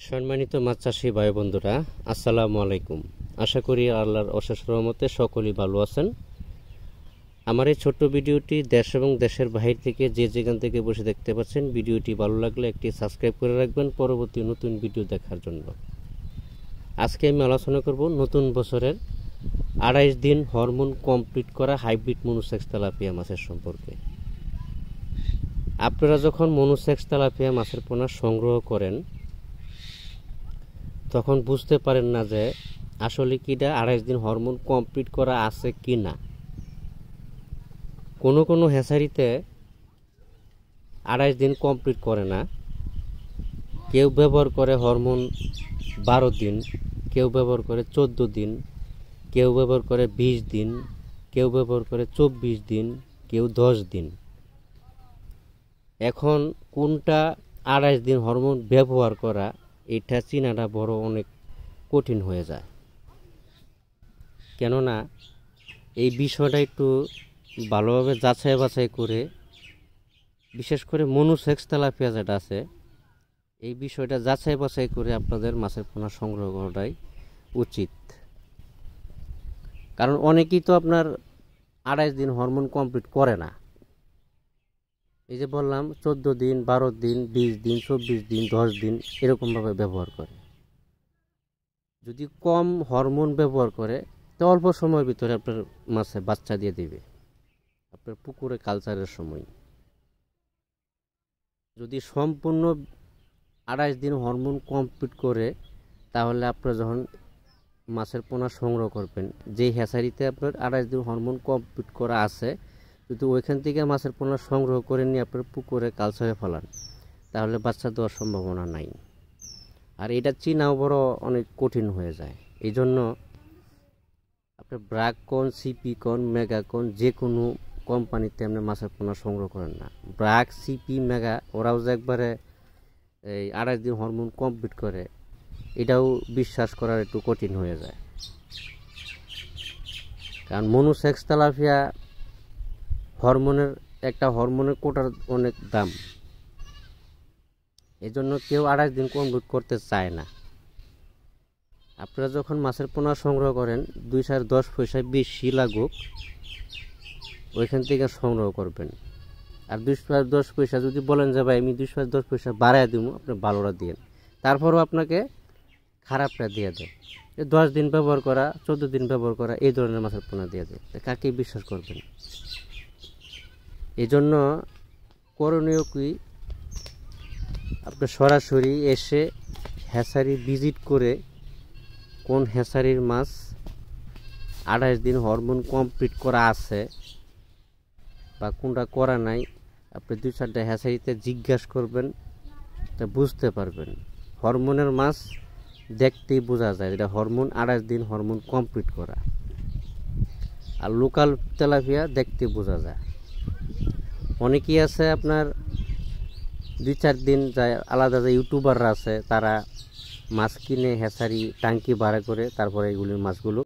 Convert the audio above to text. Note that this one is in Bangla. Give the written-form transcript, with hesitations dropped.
সম্মানিত মাছ চাষী ভাই বন্ধুরা, আসসালামু আলাইকুম। আশা করি আল্লাহর অশেষ রহমতে সকলেই ভালো আছেন। আমার এই ছোট্ট ভিডিওটি দেশ এবং দেশের বাহির থেকে যে যেখান থেকে বসে দেখতে পাচ্ছেন, ভিডিওটি ভালো লাগলে একটি সাবস্ক্রাইব করে রাখবেন পরবর্তী নতুন ভিডিও দেখার জন্য। আজকে আমি আলোচনা করব নতুন বছরের 28 দিন হরমোন কমপ্লিট করা হাইব্রিড মনোসেক্স তেলাপিয়া মাছের সম্পর্কে। আপনারা যখন মনোসেক্স তেলাপিয়া মাছের পোনা সংগ্রহ করেন তখন বুঝতে পারেন না যে আসলে কিটা 28 দিন হরমোন কমপ্লিট করা আছে কি না। কোনো হ্যাচারিতে 28 দিন কমপ্লিট করে না। কেউ ব্যবহার করে হরমোন 12 দিন, কেউ ব্যবহার করে 14 দিন, কেউ ব্যবহার করে 20 দিন, কেউ ব্যবহার করে 24 দিন, কেউ 10 দিন। এখন কোনটা 28 দিন হরমোন ব্যবহার করা এটা চিনাটা বড় অনেক কঠিন হয়ে যায়। কেননা এই বিষয়টা একটু ভালোভাবে যাচাই বাছাই করে, বিশেষ করে মনোসেক্স তেলাপিয়া যেটা আছে এই বিষয়টা যাচাই বাছাই করে আপনাদের মাছের পোনা সংগ্রহ করাটাই উচিত। কারণ অনেকেই তো আপনার 28 দিন হরমোন কমপ্লিট করে না। এই যে বললাম 14 দিন, 12 দিন, 20 দিন, 24 দিন, 10 দিন এরকমভাবে ব্যবহার করে। যদি কম হরমোন ব্যবহার করে তো অল্প সময়ের ভিতরে আপনার মাছে বাচ্চা দিয়ে দিবে আপনার পুকুরে কালচারের সময়। যদি সম্পূর্ণ 28 দিন হরমোন কমপ্লিট করে তাহলে আপনার যখন মাছের পোনা সংগ্রহ করবেন, যেই হ্যাচারিতে আপনার 28 দিন হরমোন কমপ্লিট করা আছে, যদি ওইখান থেকে মাছের পোনা সংগ্রহ করে নিয়ে আপনার পুকুরে কালচারে ফেলান তাহলে বাচ্চা দেওয়ার সম্ভাবনা নাই। আর এটা চিনাও বড় অনেক কঠিন হয়ে যায়। এই জন্য আপনার ব্রাক কোন, সিপি কোন, মেগা কোন যে কোনো কোম্পানিতে আপনি মাছের পোনা সংগ্রহ করেন না। ব্রাক, সিপি, মেগা ওরাও যে একবারে এই 28 দিন হরমোন কমপ্লিট করে এটাও বিশ্বাস করার একটু কঠিন হয়ে যায়। কারণ মনোসেক্স তেলাপিয়া একটা হরমোনের কোটার অনেক দাম। এই জন্য কেউ 28 দিন কমপ্লিট করতে চায় না। আপনারা যখন মাছের পোনা সংগ্রহ করেন 2.10 পয়সা বেশি লাগুক ওইখান থেকে সংগ্রহ করবেন। আর 2.10 পয়সা যদি বলেন যে ভাই আমি 2.10 পয়সা বাড়াই দিব, আপনি ভালোটা দিন, তারপরও আপনাকে খারাপটা দিয়ে দেয়। 10 দিন ব্যবহার করা, 14 দিন ব্যবহার করা এই ধরনের মাছের পোনা দিয়ে দেয়, কাকে বিশ্বাস করবেন? এই জন্য করণীয় কি, আপনি সরাসরি এসে হ্যাচারি ভিজিট করে কোন হ্যাচারির মাছ 28 দিন হরমোন কমপ্লিট করা আছে বা কোনটা করা নাই, আপনি 2-4টা হ্যাচারিতে জিজ্ঞাসা করবেন, তা বুঝতে পারবেন। হরমোনের মাছ দেখতেই বোঝা যায় এটা হরমোন 28 দিন হরমোন কমপ্লিট করা। আর লোকাল তেলাপিয়া দেখতে বোঝা যায়। অনেকেই আছে আপনার 2-4 দিন যায়, আলাদা যে ইউটিউবাররা আছে তারা মাছ কিনে হ্যাচারি টাঙ্কি ভাড়া করে তারপরে এগুলির মাছগুলো